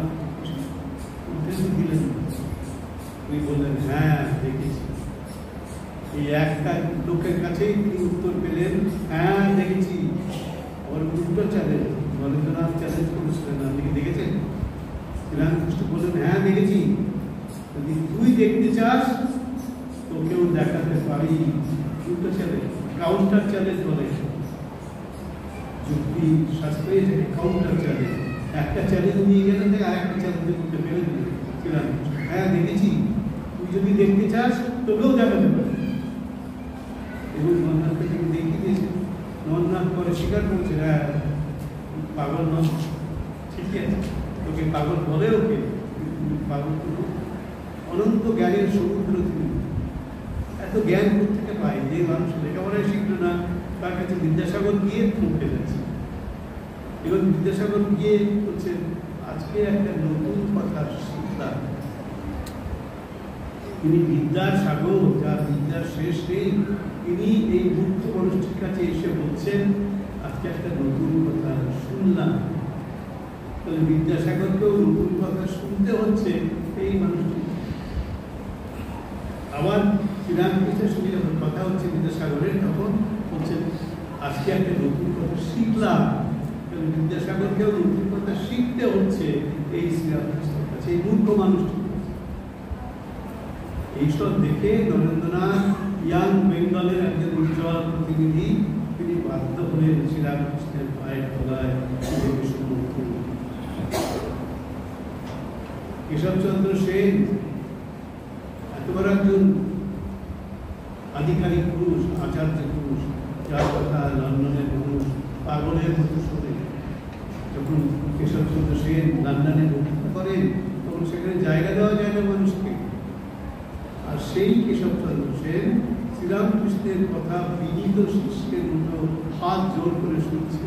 উদ্দেশ্য দিলেন। তিনি বললেন, হ্যাঁ দেখেছি। এই একটা লোকের কাছেই তিনি উত্তর পেলেন, হ্যাঁ দেখেছি। আবার উল্টো চ্যালেঞ্জ, নরেন্দ্রনাথ চ্যালেঞ্জ করেছিলেন, আপনি কি দেখেছেন? শ্রীরামকৃষ্ণ বললেন, হ্যাঁ দেখেছি। যদি তুই দেখতে চাস তোকেও দেখাতে পারি। উল্টো চ্যালেঞ্জ, কাউন্টার চ্যালেঞ্জ বলে। যুক্তি শাস্ত্রে কাউন্টার চ্যালেঞ্জ, একটা চ্যালেঞ্জ নিয়ে গেলে থেকে আরেকটা চ্যালেঞ্জের মধ্যে ফেলে দিল শ্রীরামকৃষ্ণ। হ্যাঁ দেখেছি, তুই যদি দেখতে চাস তোকেও দেখাতে পারি। এবং নন্দনাথকে তিনি দেখিয়ে দিয়েছেন। নন্দনাথ পরে স্বীকার করছে, হ্যাঁ পাগল নয়, ঠিকই আছে, তোকে পাগল বলে, ওকে পাগল কোনো অনন্ত জ্ঞানের সমুদ্র। তিনি এত জ্ঞান থেকে পাই, যে মানুষ লেখাপড়ায় শিখলো না, তার কাছে বিদ্যাসাগর গিয়ে পড়তে যাচ্ছে। এবং বিদ্যাসাগর গিয়ে হচ্ছে আজকে একটা নতুন কথা শিখলাম। তিনি বিদ্যার সাগর, যার বিদ্যার শেষ নেই, তিনি এই মুক্ত মানুষটির কাছে এসে বলছেন, আজকে একটা নতুন কথা শুনলাম। তাহলে বিদ্যাসাগরকেও নতুন কথা শুনতে হচ্ছে এই মানুষটি। আবার শ্রীরামকৃষ্ণের সঙ্গে যখন কথা হচ্ছে বিদ্যাসাগরের, তখন বলছেন, আজকে একটা নতুন কথা শিখলাম। বিদ্যাসাগরকেও নতুন কথা শিখতে হচ্ছে এই শ্রীরামকৃষ্ণের কাছে, এই মূর্খ মানুষটি। এইসব দেখে নরেন্দ্রনাথ, ইয়াং বেঙ্গলের একজন উজ্জ্বল প্রতিনিধি, তিনি বাধ্য হলেন শ্রীরামকৃষ্ণের পায়ের তলায় কেশবচন্দ্র সেন এত বড় একজন আধিকারিক পুরুষ, আচার্য পুরুষ, যার কথা লন্ডনের মানুষ পাগলের মতো শোনে। যখন কেশবচন্দ্র সেন লন্ডনে বক্তৃতা করেন, তখন সেখানে জায়গা দেওয়া যায় না মানুষকে। আর সেই কেশবচন্দ্র সেন শ্রীরামকৃষ্ণের কথা বিনীত শিষ্যের মতো হাত জোর করে শুনছে।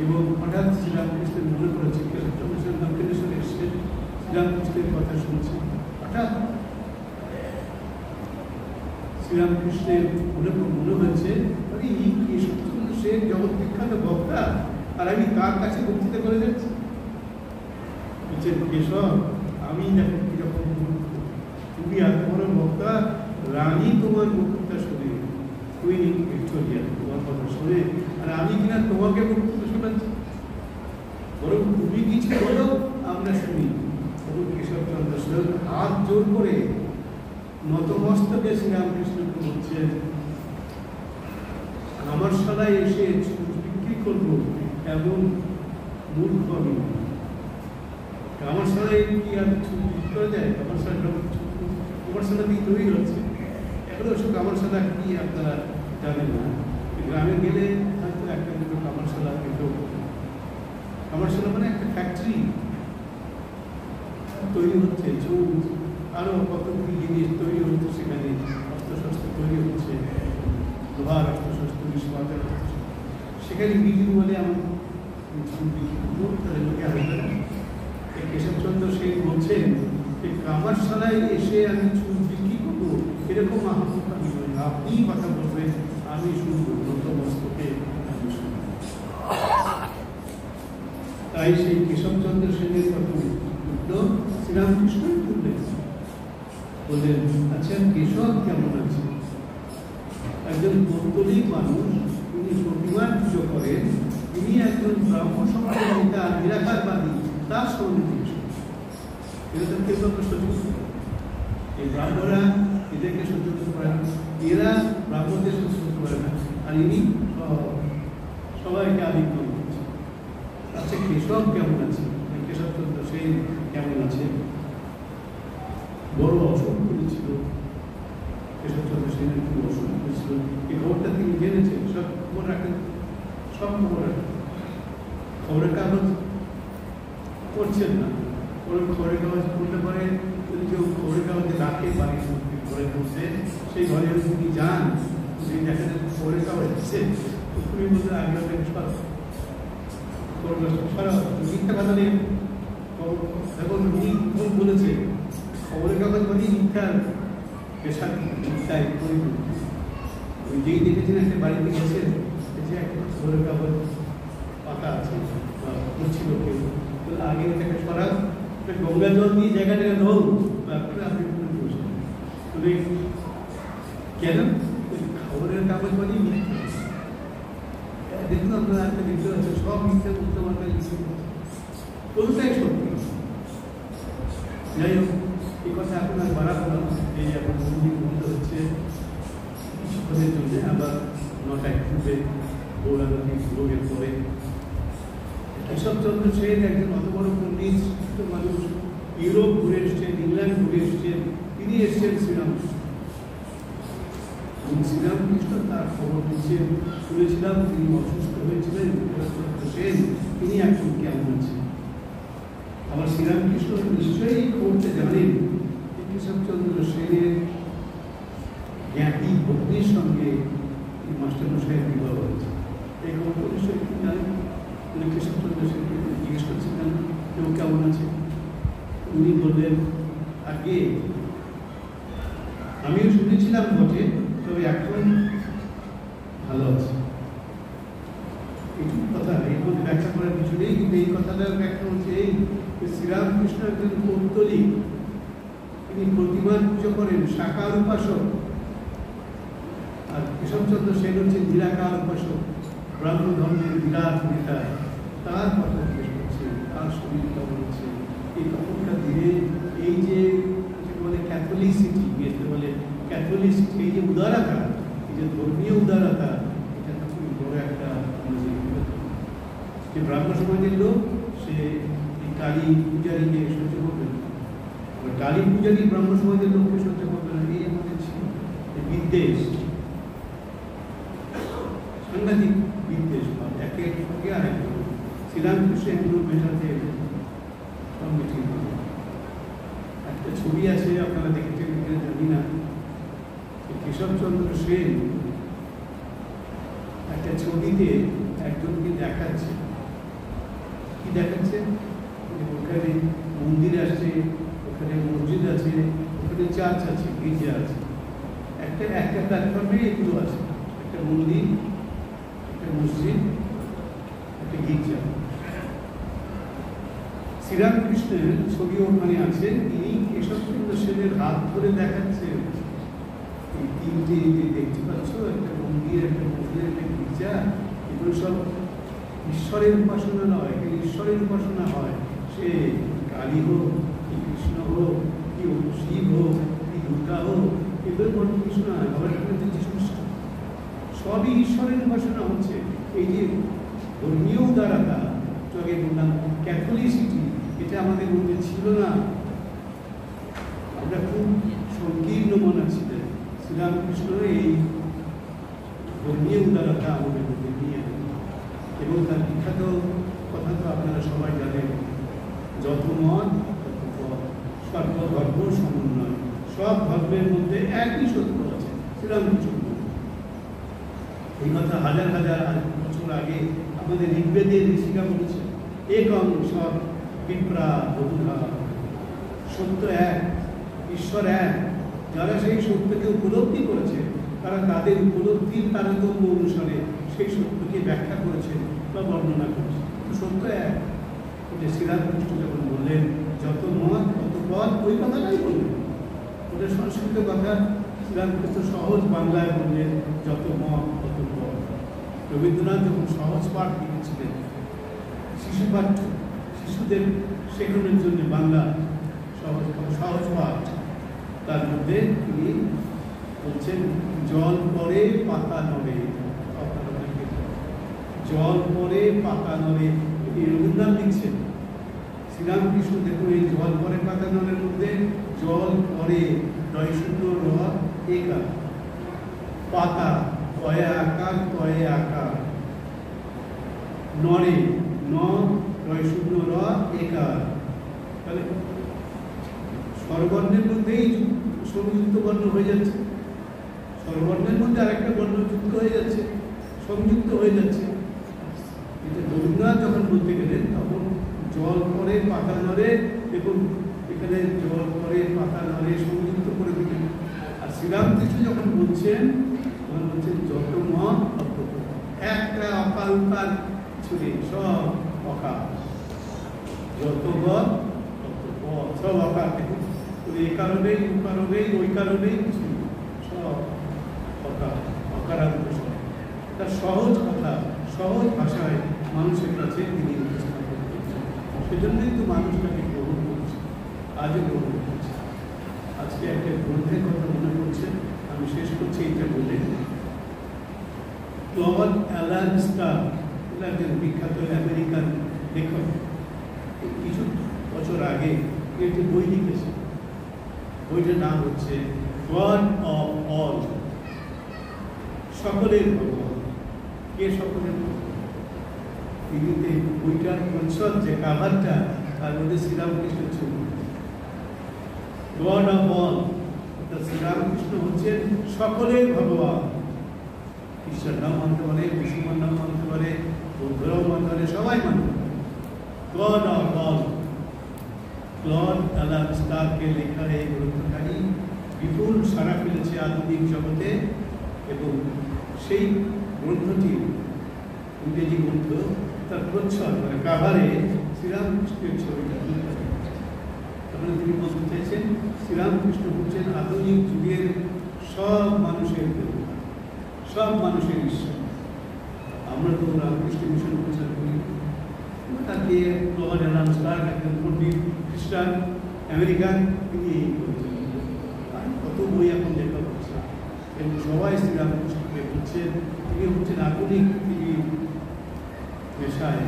এবং হঠাৎ শ্রীরামকৃষ্ণের মনে পড়েছে, কেশবচন্দ্র সেন দক্ষিণেশ্বরে এসে শ্রীরামকৃষ্ণের কথা শুনছে। হঠাৎ শ্রীরামকৃষ্ণের মনে হয়েছে, এই কেশবচন্দ্র সেন জগৎ বিখ্যাত বক্তা, আর আমি তার কাছে বক্তৃতা করে যাচ্ছি। বলছেন, কেশব, আমি দেখো কিরকম, তুমি এত বড় বক্তা, রানী তোমার বক্তৃতা শুনে, কুইন ভিক্টোরিয়া তোমার কথা শুনে, আর আমি কিনা তোমাকে বক্তৃতা শোনাচ্ছি। বরং তুমি কিছু বলো, আমরা শুনি। তখন কেশবচন্দ্র সেন হাত জোর করে নতমস্তকে শ্রীরামকৃষ্ণকে বলছেন, আমার সালায় এসে বিক্রি করবো এমন মূর্খ আমি। আমার সালায় কি আর বিক্রি করা যায়? আমার সালা দিয়ে তৈরি হচ্ছে এখন। ওসব কামারশালা কি আপনারা জানেন না। গ্রামে গেলে হয়তো একটা দুটো কামারশালা পেতেও, কামারশালা মানে একটা ফ্যাক্টরি তৈরি হচ্ছে, চুল আরও কত কী জিনিস তৈরি হচ্ছে সেখানে, অস্ত্রশস্ত্র তৈরি হচ্ছে, লোহার অস্ত্রশস্ত্র, ইস্পাতের অস্ত্রশস্ত্র। সেখানে বিজু বলে আমার তাদের লোকে আসবে না। এই কেশবচন্দ্র সেন বলছেন যে কামারশালায় এসে আমি চুল বিক্রি করবো এরকম আহ্বান আমি নই, আপনি কথা বলবেন, আমি শুনবো, নতমস্তকে আমি শুনবো। তাই সেই কেশবচন্দ্র সেনের কথা উত্তর শ্রীরামকৃষ্ণই তুললেন, বললেন আচ্ছা কেশব কেমন আছে? একজন পৌত্তলিক মানুষ, তিনি প্রতিমার পুজো করেন, তিনি একজন ব্রাহ্ম সমাজের নেতা, নিরাকারবাদী, তার সঙ্গে এটা তো কেউ তো সহ্য করে। এই ব্রাহ্মণরা এদেরকে সহ্য করতে পারে না, এরা ব্রাহ্মণদের সহ্য করতে পারে না, আর ইনি সবাইকে আলিঙ্গন করছে। আচ্ছা কেশব কেমন আছে? কেশবচন্দ্র সেন কেমন আছে? বড় অসুখ করেছিল কেশবচন্দ্র সেনের, খুব অসুখ করেছিল। এই খবরটা তিনি জেনেছেন, সব খবর রাখেন, সব খবর রাখেন। খবরের কাগজ পড়ছেন না, খবরের কাগজ পড়লে পরে কেউ খবরের কাগজে রাখে বাড়ির মধ্যে ঘরে বসে, সেই ঘরে তিনি যান, যে দেখা যায় খবরের কাগজ আছে, তুমি বলতে আগে মিথ্যা কথা নেই। এখন উনি বলেছে খবরের কাগজ মানে মিথ্যার পেশা, মিথ্যায় ওই যেই দেখেছেন একটা বাড়িতে গেছেন, যে একটা খবরের কাগজ পাতা আছে বা পড়ছিল কেউ, আগে ওটাকে সরাব, গঙ্গা জল দিয়ে জায়গাটাকে ধরুন, তারপরে আপনি বসে কেন খবরের কাগজ মানে মিথ্যা। দেখুন আপনারা একটা দেখতে পাচ্ছেন সব মিথ্যা উল্টোপাল্টা লিখে কোনটাই সত্যি। যাই হোক, এই কথা এখন আর বাড়াবো না, এই এখন মন্দির বন্ধ হচ্ছে কিছুক্ষণের জন্য, আবার 9টায় খুলবে গৌরাঙ্গী ভোগের পরে। কেশবচন্দ্র সেন একজন অত বড় পণ্ডিত মানুষ, ইউরোপ ঘুরে এসছেন, ইংল্যান্ড ঘুরে এসছেন, তিনি এসছেন শ্রীরামকৃষ্ণ। শ্রীরামকৃষ্ণ তার খবর নিচ্ছেন, শুনেছিলাম তিনি অসুস্থ হয়েছিলেন, কেশবচন্দ্র সেন তিনি এখন কেমন আছেন। আবার শ্রীরামকৃষ্ণ নিশ্চয়ই এই খবরটা জানেন যে কেশবচন্দ্র সেনের জ্ঞাতি ভগ্নির সঙ্গে মাস্টারমশাইয়ের বিবাহ হয়েছে। এই খবরটা নিশ্চয়ই তিনি জানেন। উনি কেশবচন্দ্র সেনকে জিজ্ঞেস করছিলেন কেউ কেমন আছে। উনি বললেন আগে আমিও শুনেছিলাম বটে, তবে এখন ভালো আছে। এইটুকু কথা, এই মধ্যে ব্যাখ্যা করার কিছু নেই, কিন্তু এই কথাটার ব্যাখ্যা হচ্ছে এই শ্রীরামকৃষ্ণ একজন পৌত্তলিক, তিনি প্রতিমার পুজো করেন, সাকার উপাসক, আর কেশবচন্দ্র সেন হচ্ছে নিরাকার উপাসক, ব্রাহ্ম ধর্মের বিরাট নেতা। তার কথা জিজ্ঞেস করছে, তার শরীর কেমন হচ্ছে। এই তখনকার দিনে এই যে বলে ক্যাথলিসিটি, বলে ক্যাথলিসিটি, এই যে উদারতা, এই যে ধর্মীয় উদারতা, এটা খুব বড় একটা যে ব্রাহ্ম সমাজের লোক, সে এই কালী পূজারীকে সহ্য করবে না, কালী পূজারী ব্রাহ্ম সমাজের লোককে সহ্য করবে না। এই আমাদের ছিল বিদ্বেষ, সাংঘাতিক বিদ্বেষ, একের সঙ্গে আর একজন। শ্রীরামকৃষ্ণ এগুলো মেটাতে সব মিটিয়ে দিল। একটা ছবি আছে, আপনারা দেখেছেন জানি না, কেশবচন্দ্র সেন একটা ছবিতে একজনকে দেখাচ্ছে। কি দেখাচ্ছে? ওখানে মন্দির আছে, ওখানে মসজিদ আছে, ওখানে চার্চ আছে, গির্জা আছে, একটা প্ল্যাটফর্মে এগুলো আছে, একটা মন্দির, একটা মসজিদ, একটা গির্জা। শ্রীরামকৃষ্ণের ছবি ওখানে আছে, তিনি কেশবচন্দ্র সেনের হাত ধরে দেখাচ্ছেন এই তিনটে যে দেখতে পাচ্ছ, একটা মন্দির, একটা মসজিদ, একটা গির্জা, এগুলো সব ঈশ্বরের উপাসনা নয়। ঈশ্বরের উপাসনা হয় সে কালী হোক, কি কৃষ্ণ হোক, কি শিব হোক, কি দুর্গা হোক, এগুলো কোনো কিছু নয়। আবার সবই ঈশ্বরের উপাসনা হচ্ছে। এই যে ধর্মীয় উদারতা, আগে বললাম ক্যাথলিসিটি, এটা আমাদের মধ্যে ছিল না। আমরা খুব সংকীর্ণ মনে ছিলেন। শ্রীরামকৃষ্ণ এই ধর্মীয় উদারতা আমাদের মধ্যে নিয়ে আনেন, এবং তার বিখ্যাত কথা তো আপনারা সবাই জানেন, যত মত তত পথ, সর্বধর্ম সমন্বয়, সব ধর্মের মধ্যে একই সত্য আছে, শ্রীরামকৃষ্ণ। এই কথা হাজার হাজার বছর আগে আমাদের ঋগ্বেদের ঋষিকা বলেছে, একং সৎ বিপ্রা বধূরা, সত্য এক, ঈশ্বর এক। যারা সেই সত্যকে উপলব্ধি করেছে তারা তাদের উপলব্ধির তারতম্য অনুসারে সেই সত্যকে ব্যাখ্যা করেছে বা বর্ণনা করেছে। সত্য এক। ওটা শ্রীরামকৃষ্ণ যখন বললেন যত মত তত পথ, ওই কথাটাই বললেন। ওটা সংস্কৃত কথা, শ্রীরামকৃষ্ণ সহজ বাংলায় বললেন যত মত তত পথ। রবীন্দ্রনাথ যখন সহজ পাঠ লিখেছিলেন, শিশু পাঠ্য, শিশুদের শেখানোর জন্য বাংলা সহজ পাঠ, তার মধ্যে তিনি বলছেন জল পরে পাতা নড়ে, জল পরে পাতা নড়ে। এই রবীন্দ্রনাথ লিখছেন। শ্রীরামকৃষ্ণ দেখুন এই জল পরে পাতা নড়ের মধ্যে জল পরে রয় শূন্য র একার, পাতা তয়ে আকার তয়ে আকার, নড়ে ন রয় শূন্য র একার। তাহলে স্বরবর্ণের মধ্যেই সংযুক্ত বর্ণ হয়ে যাচ্ছে, স্বরবর্ণের মধ্যে আরেকটা বর্ণ যুক্ত হয়ে যাচ্ছে, সংযুক্ত হয়ে যাচ্ছে। এটা রবীন্দ্রনাথ যখন বলতে গেলেন তখন জল পরে পাতা নড়ে, দেখুন এখানে জল পরে পাতা নড়ে সংযুক্ত করে দিলেন। আর শ্রীরামকৃষ্ণ যখন বলছেন তখন বলছেন যত মত তত পথ, একটা অকাল উকাল ছুড়ে সব অকাল, যত গত তত পথ, সব অকাল। দেখুন এই কারণেই ও কারণেই ওই কারণেই কিছু সব অকাল, অকারান্ত সব। তার সহজ কথা, সহজ ভাষায় মানুষের কাছে তিনি উপস্থাপন করছেন। সেজন্যই তো মানুষ তাকে গ্রহণ করছে, আজও গ্রহণ করছে। আজকে একটা গ্রন্থের কথা মনে পড়ছে, আমি শেষ করছি এটা বলে। ক্লড অ্যালান স্টার একজন বিখ্যাত আমেরিকান লেখক, কিছু বছর আগে একটি বই লিখেছে। বইটার নাম হচ্ছে গড অফ অল, সকলের ভগবান। কে সকলের ভগবান? টিভিতে বইটার প্রচ্ছদ যে কাভারটা, তার মধ্যে শ্রীরামকৃষ্ণের ছবি। গড অফ অল, শ্রীরামকৃষ্ণ হচ্ছেন সকলের ভগবান। ঈশ্বর নাম মানতে পারে, মুসলমান নাম মানতে পারে, বৌদ্ধরাও মানতে পারে, সবাই মানতে পারে। God of all. Claude Alan স্টারকে লেখা এই গ্রন্থখানি বিপুল সাড়া ফেলেছে আধুনিক জগতে, এবং সেই গ্রন্থটি ইংরেজি গ্রন্থ, তার প্রচ্ছদ মানে কাভারে শ্রীরামকৃষ্ণের ছবিটা তুলে ধরা হয়েছে। তাহলে তিনি বলতে চাইছেন শ্রীরামকৃষ্ণ হচ্ছেন আধুনিক যুগের সব মানুষের দেবতা, সব মানুষের ঈশ্বর। আমরা তো রামকৃষ্ণ মিশন প্রচার করি, তাকে ক্লড অ্যালান স্টার একজন পণ্ডিত খ্রিস্টান আমেরিকান, তিনি এই করেছেন। কত বই এখন লেখা হচ্ছে, এবং সবাই শ্রীরামকৃষ্ণকে বলছেন তিনি হচ্ছেন আধুনিক পৃথিবীর পেশায়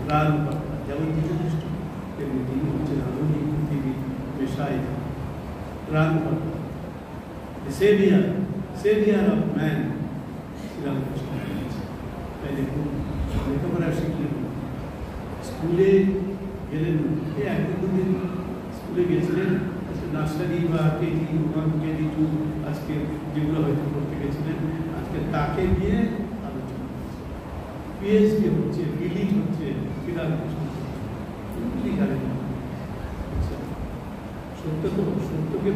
ত্রাণকর্তা। যেমন যীশুখ্রিস্ট, তেমনি তিনি হচ্ছেন আধুনিক পৃথিবীর পেশায় ত্রাণকর্তা, saviour, saviour of man. Sri Ramakrishna তাই দেখুন, লেখাপড়া শিখলেন, স্কুলে গেলেন, একদিন দুদিন স্কুলে গেছিলেন, নার্সারি বা কেজি 1 কেজি 2 আজকে যেগুলো হয়তো করতে গেছিলেন, আজকে তাকে নিয়ে আলোচনা হচ্ছে, পিএইচডি হচ্ছে, ডিলিট হচ্ছে শ্রীরামকৃষ্ণ। সত্য তো, সত্যকে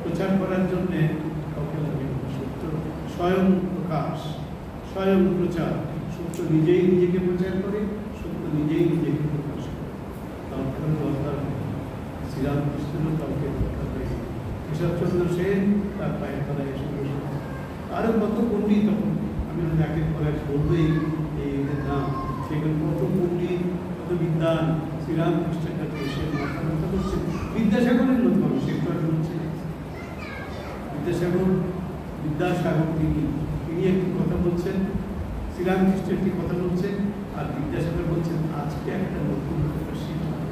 প্রচার করার জন্যে কাউকে লাগে না। সত্য স্বয়ং প্রকাশ, স্বয়ং প্রচার। সত্য নিজেই নিজেকে প্রচার করে, সত্য নিজেই নিজেকে প্রকাশ করে। কাউকে দরকার নেই, শ্রীরামকৃষ্ণেরও কাউকে দরকার নেই। কেশবচন্দ্র সেন তার পায়ের তলায় এসে বসে, আরও কত পণ্ডিত, তখন আমি একের পর এক বলবেই এই নাম, সেখানে কত পণ্ডিত, কত বিদ্বান শ্রীরামকৃষ্ণের কাছে এসে মাথা ব্যথা করছেন। বিদ্যাসাগরের মতো মানুষ একটু আগে বলছেন, বিদ্যাসাগর তিনি একটি কথা বলছেন, শ্রীরামকৃষ্ণ একটি কথা বলছেন, আর বিদ্যাসাগর বলছেন আজকে একটা নতুন কথা শিখলাম,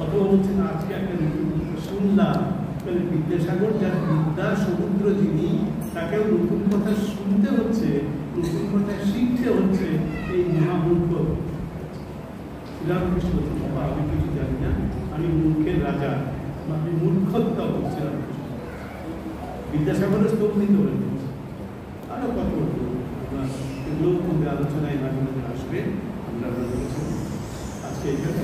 অথবা বলছেন আজকে একটা নতুন কথা শুনলাম। তাহলে বিদ্যাসাগর যার বিদ্যার সমুদ্র, যিনি, তাকেও নতুন কথা শুনতে হচ্ছে, নতুন কথা শিখতে হচ্ছে। এই মহামূর্খ শ্রীরামকৃষ্ণ বলছেন, বাবা আমি কিছু জানি না, আমি মূর্খের রাজা, আমি মূর্খত্ব করছিলাম। বিদ্যাসাগরের স্তম্ভিত হয়ে গেছে। আরও কত এগুলো আমাদের আলোচনায় মাঝে মাঝে আসবে। আমরা আজকে এখানে